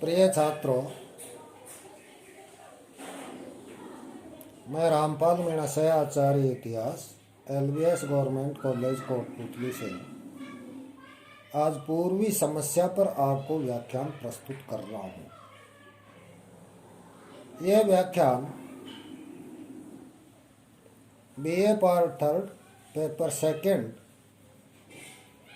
प्रिय छात्रों, मैं रामपाल मीणा सह आचार्य इतिहास LBS गवर्नमेंट कॉलेज कोटपुतली से आज पूर्वी समस्या पर आपको व्याख्यान प्रस्तुत कर रहा हूँ। यह व्याख्यान BA पार्ट 3 पेपर 2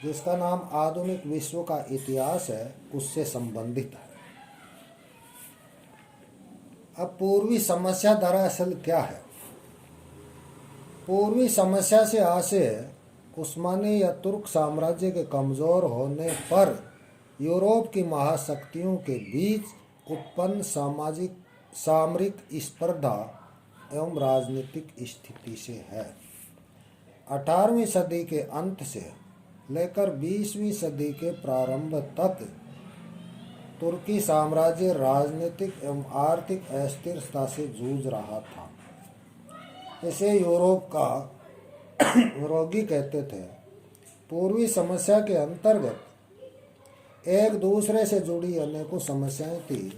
जिसका नाम आधुनिक विश्व का इतिहास है उससे संबंधित है। अब पूर्वी समस्या दरअसल क्या है? पूर्वी समस्या से आशय उस्मानी या तुर्क साम्राज्य के कमजोर होने पर यूरोप की महाशक्तियों के बीच उत्पन्न सामरिक स्पर्धा एवं राजनीतिक स्थिति से है। 18वीं सदी के अंत से लेकर 20वीं सदी के प्रारंभ तक तुर्की साम्राज्य राजनीतिक एवं आर्थिक अस्थिरता से जूझ रहा था। इसे यूरोप का रोगी कहते थे। पूर्वी समस्या के अंतर्गत एक दूसरे से जुड़ी अनेकों समस्याएं थी,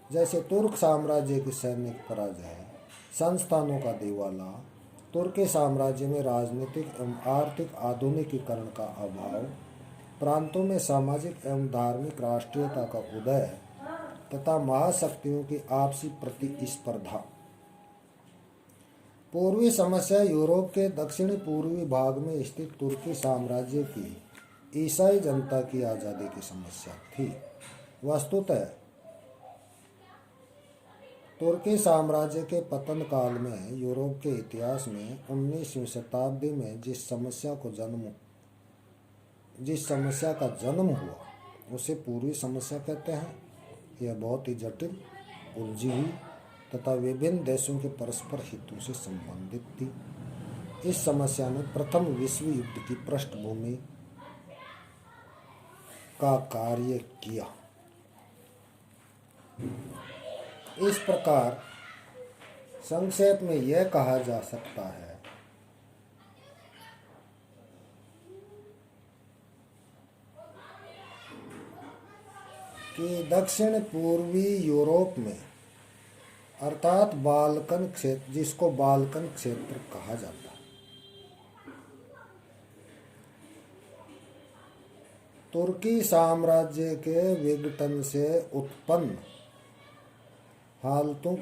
जैसे तुर्क साम्राज्य की सैनिक पराजय, संस्थानों का दिवाला, तुर्की साम्राज्य में राजनीतिक एवं आर्थिक आधुनिकीकरण का अभाव, प्रांतों में सामाजिक एवं धार्मिक राष्ट्रीयता का उदय तथा महाशक्तियों की आपसी प्रतिस्पर्धा। पूर्वी समस्या यूरोप के दक्षिणी पूर्वी भाग में स्थित तुर्की साम्राज्य की ईसाई जनता की आज़ादी की समस्या थी। वस्तुतः तुर्की साम्राज्य के पतन काल में यूरोप के इतिहास में 19वीं शताब्दी में जिस समस्या का जन्म हुआ उसे पूर्वी समस्या कहते हैं। यह बहुत ही जटिल, उलझी हुई तथा विभिन्न देशों के परस्पर हितों से संबंधित थी। इस समस्या ने प्रथम विश्व युद्ध की पृष्ठभूमि का कार्य किया। इस प्रकार संक्षेप में यह कहा जा सकता है कि दक्षिण पूर्वी यूरोप में अर्थात बाल्कन क्षेत्र, जिसको बाल्कन क्षेत्र कहा जाता है, तुर्की साम्राज्य के विघटन से उत्पन्न हालातों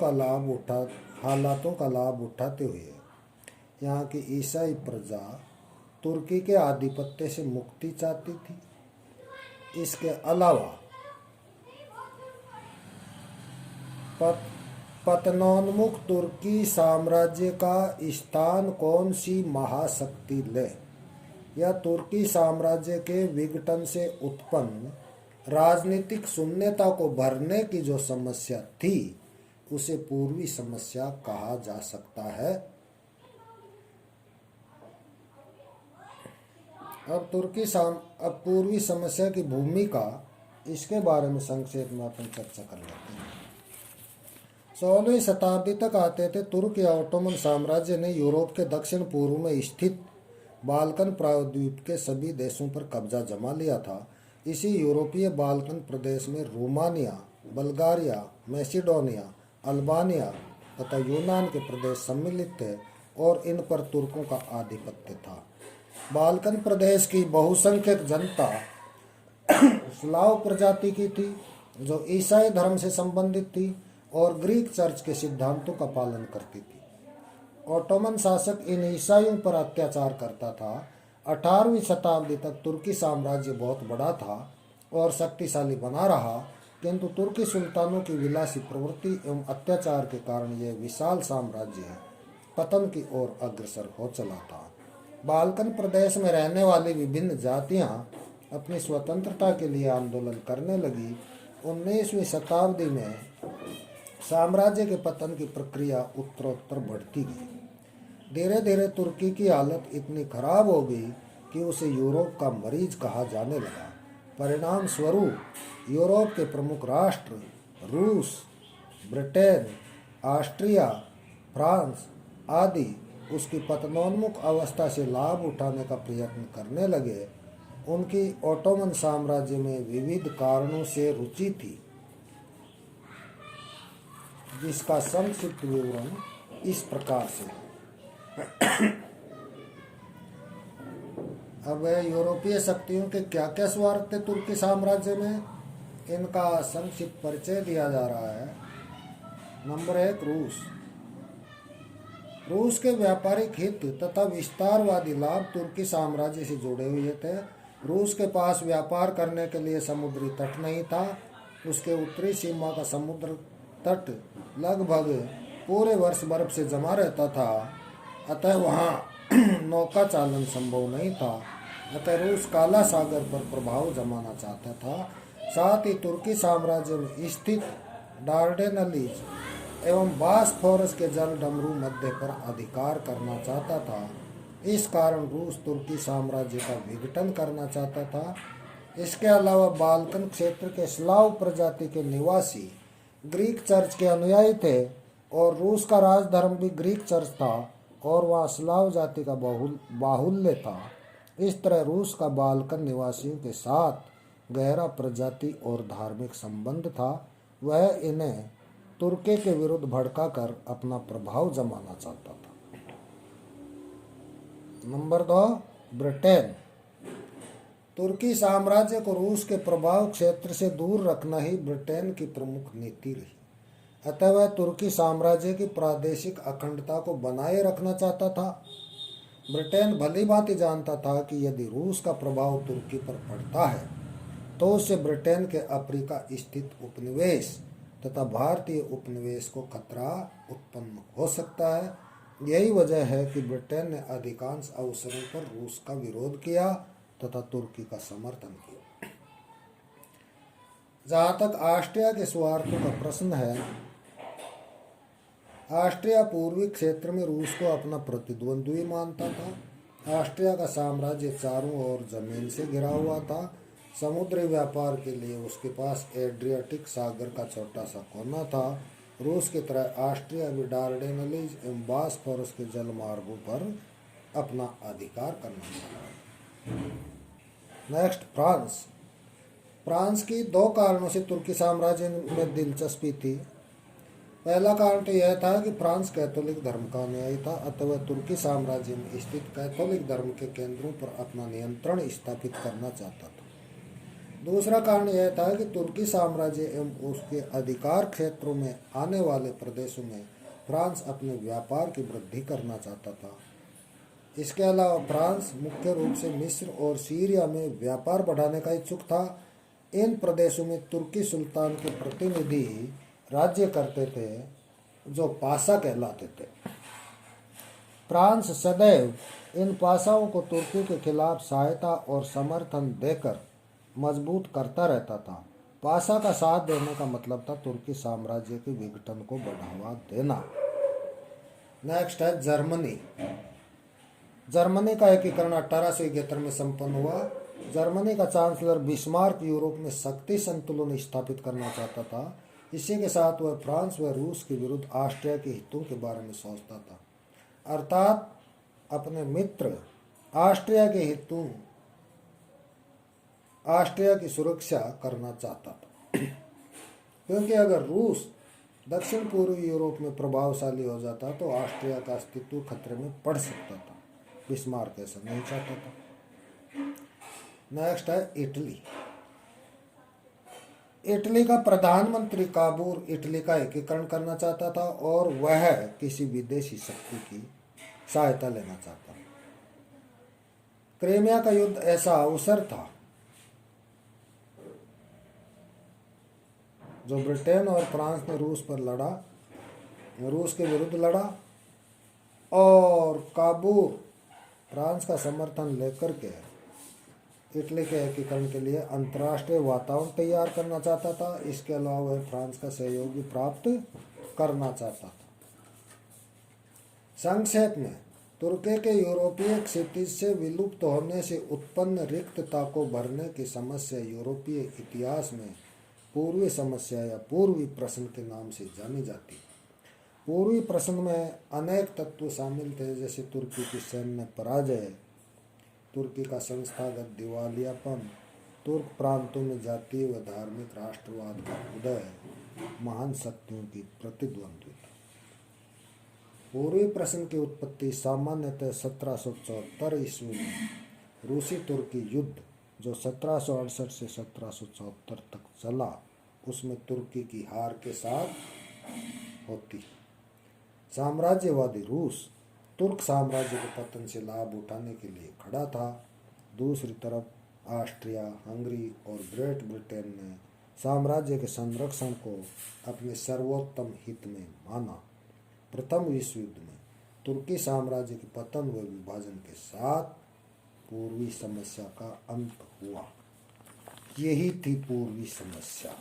का लाभ उठाते हुए यहाँ की ईसाई प्रजा तुर्की के आधिपत्य से मुक्ति चाहती थी। इसके अलावा पतनोन्मुख तुर्की साम्राज्य का स्थान कौन सी महाशक्ति ले, या तुर्की साम्राज्य के विघटन से उत्पन्न राजनीतिक शून्यता को भरने की जो समस्या थी उसे पूर्वी समस्या कहा जा सकता है। अब पूर्वी समस्या की भूमिका, इसके बारे में संक्षेप में अपन चर्चा कर लेते हैं। 16वीं शताब्दी तक आते थे तुर्क या ऑटोमन साम्राज्य ने यूरोप के दक्षिण पूर्व में स्थित बाल्कन प्रायद्वीप के सभी देशों पर कब्जा जमा लिया था। इसी यूरोपीय बाल्कन प्रदेश में रोमानिया, बल्गारिया, मैसिडोनिया, अल्बानिया तथा यूनान के प्रदेश सम्मिलित थे और इन पर तुर्कों का आधिपत्य था। बाल्कन प्रदेश की बहुसंख्यक जनता स्लाव प्रजाति की थी, जो ईसाई धर्म से संबंधित थी और ग्रीक चर्च के सिद्धांतों का पालन करती थी। ऑटोमन शासक इन ईसाइयों पर अत्याचार करता था। 18वीं शताब्दी तक तुर्की साम्राज्य बहुत बड़ा था और शक्तिशाली बना रहा, किंतु तुर्की सुल्तानों की विलासी प्रवृत्ति एवं अत्याचार के कारण यह विशाल साम्राज्य पतन की ओर अग्रसर हो चला था। बाल्कन प्रदेश में रहने वाली विभिन्न जातियां अपनी स्वतंत्रता के लिए आंदोलन करने लगी। 19वीं शताब्दी में साम्राज्य के पतन की प्रक्रिया उत्तरोत्तर बढ़ती गई। धीरे धीरे तुर्की की हालत इतनी खराब हो गई कि उसे यूरोप का मरीज कहा जाने लगा। परिणाम स्वरूप यूरोप के प्रमुख राष्ट्र रूस, ब्रिटेन, ऑस्ट्रिया, फ्रांस आदि उसकी पतनोन्मुख अवस्था से लाभ उठाने का प्रयत्न करने लगे। उनकी ऑटोमन साम्राज्य में विविध कारणों से रुचि थी जिसका संक्षिप्त विवरण इस प्रकार से। अब यूरोपीय शक्तियों के क्या क्या स्वार्थ थे तुर्की साम्राज्य में, इनका संक्षिप्त परिचय दिया जा रहा है। नंबर 1, रूस। रूस के व्यापारिक हित तथा विस्तारवादी लाभ तुर्की साम्राज्य से जुड़े हुए थे। रूस के पास व्यापार करने के लिए समुद्री तट नहीं था। उसके उत्तरी सीमा का समुद्र तट लगभग पूरे वर्ष बर्फ से जमा रहता था, अतः वहाँ नौका चालन संभव नहीं था। अतः रूस काला सागर पर प्रभाव जमाना चाहता था। साथ ही तुर्की साम्राज्य में स्थित डार्डेनलीज एवं बास्फोरस के जल डमरू मध्य पर अधिकार करना चाहता था। इस कारण रूस तुर्की साम्राज्य का विघटन करना चाहता था। इसके अलावा बाल्कन क्षेत्र के स्लाव प्रजाति के निवासी ग्रीक चर्च के अनुयायी थे और रूस का राजधर्म भी ग्रीक चर्च था और वहाँ स्लाव जाति का बाहुल्य था। इस तरह रूस का बाल्कन निवासियों के साथ गहरा प्रजाति और धार्मिक संबंध था। वह इन्हें तुर्की के विरुद्ध भड़काकर अपना प्रभाव जमाना चाहता था। Number 2, Britain. तुर्की साम्राज्य को रूस के प्रभाव क्षेत्र से दूर रखना ही ब्रिटेन की प्रमुख नीति रही। अतः वह तुर्की साम्राज्य की प्रादेशिक अखंडता को बनाए रखना चाहता था। ब्रिटेन भली भांति जानता था कि यदि रूस का प्रभाव तुर्की पर पड़ता है तो उससे ब्रिटेन के अफ्रीका स्थित उपनिवेश तथा भारतीय उपनिवेश को खतरा उत्पन्न हो सकता है। यही वजह है कि ब्रिटेन ने अधिकांश अवसरों पर रूस का विरोध किया तथा तुर्की का समर्थन किया। जहाँ तक ऑस्ट्रिया के स्वार्थों का प्रश्न है, ऑस्ट्रिया पूर्वी क्षेत्र में रूस को अपना प्रतिद्वंद्वी मानता था। ऑस्ट्रिया का साम्राज्य चारों ओर जमीन से घिरा हुआ था। समुद्री व्यापार के लिए उसके पास एड्रियाटिक सागर का छोटा सा कोना था। रूस की तरह ऑस्ट्रिया भी डार्डेनलीज एवं बास्फोरस के जलमार्गों पर अपना अधिकार करना चाहा। Next, France. फ्रांस की 2 कारणों से तुर्की साम्राज्य में दिलचस्पी थी। पहला कारण तो यह था कि फ्रांस कैथोलिक धर्म का अनुयायी था, अतः वह तुर्की साम्राज्य में स्थित कैथोलिक धर्म के केंद्रों पर अपना नियंत्रण स्थापित करना चाहता था। दूसरा कारण यह था कि तुर्की साम्राज्य एवं उसके अधिकार क्षेत्रों में आने वाले प्रदेशों में फ्रांस अपने व्यापार की वृद्धि करना चाहता था। इसके अलावा फ्रांस मुख्य रूप से मिस्र और सीरिया में व्यापार बढ़ाने का इच्छुक था। इन प्रदेशों में तुर्की सुल्तान के प्रतिनिधि राज्य करते थे, जो पाशा कहलाते थे। फ्रांस सदैव इन पाशाओं को तुर्की के खिलाफ सहायता और समर्थन देकर मजबूत करता रहता था। पाशा का साथ देने का मतलब था तुर्की साम्राज्य के विघटन को बढ़ावा देना। नेक्स्ट है जर्मनी। जर्मनी का एकीकरण 1871 में संपन्न हुआ। जर्मनी का चांसलर बिस्मार्क यूरोप में शक्ति संतुलन स्थापित करना चाहता था। इसी के साथ वह फ्रांस व रूस के विरुद्ध ऑस्ट्रिया के हितों के बारे में सोचता था, अर्थात अपने मित्र ऑस्ट्रिया के हितों, ऑस्ट्रिया की सुरक्षा करना चाहता था। क्योंकि अगर रूस दक्षिण पूर्वी यूरोप में प्रभावशाली हो जाता तो ऑस्ट्रिया का अस्तित्व खतरे में पड़ सकता था। बिस्मार्क ऐसा नहीं चाहता था। नेक्स्ट है इटली। इटली का प्रधानमंत्री काबूल इटली का एकीकरण करना चाहता था और वह किसी विदेशी शक्ति की सहायता लेना चाहता था। क्रीमिया का युद्ध ऐसा अवसर था जो ब्रिटेन और फ्रांस ने रूस पर लड़ा, रूस के विरुद्ध लड़ा और काबूल फ्रांस का समर्थन लेकर के इटली के एकीकरण के लिए अंतर्राष्ट्रीय वातावरण तैयार करना चाहता था। इसके अलावा वह फ्रांस का सहयोग भी प्राप्त करना चाहता था। संक्षेप में, तुर्की के यूरोपीय क्षितिज से विलुप्त होने से उत्पन्न रिक्तता को भरने की समस्या यूरोपीय इतिहास में पूर्वी समस्या या पूर्वी प्रश्न के नाम से जानी जाती है। पूर्वी प्रश्न में अनेक तत्व शामिल थे, जैसे तुर्की की सैन्य पराजय, तुर्की का संस्थागत दिवालियापन, तुर्क प्रांतों में जातीय व धार्मिक राष्ट्रवाद का उदय, महान शक्तियों की प्रतिद्वंद्विता। पूर्वी प्रश्न की उत्पत्ति सामान्यतः 1774 ईस्वी में रूसी तुर्की युद्ध जो 1768 से 1774 तक चला, उसमें तुर्की की हार के साथ होती है। साम्राज्यवादी रूस तुर्क साम्राज्य के पतन से लाभ उठाने के लिए खड़ा था। दूसरी तरफ ऑस्ट्रिया, हंगरी और ग्रेट ब्रिटेन ने साम्राज्य के संरक्षण को अपने सर्वोत्तम हित में माना। प्रथम विश्व युद्ध में तुर्की साम्राज्य के पतन व विभाजन के साथ पूर्वी समस्या का अंत हुआ। यही थी पूर्वी समस्या।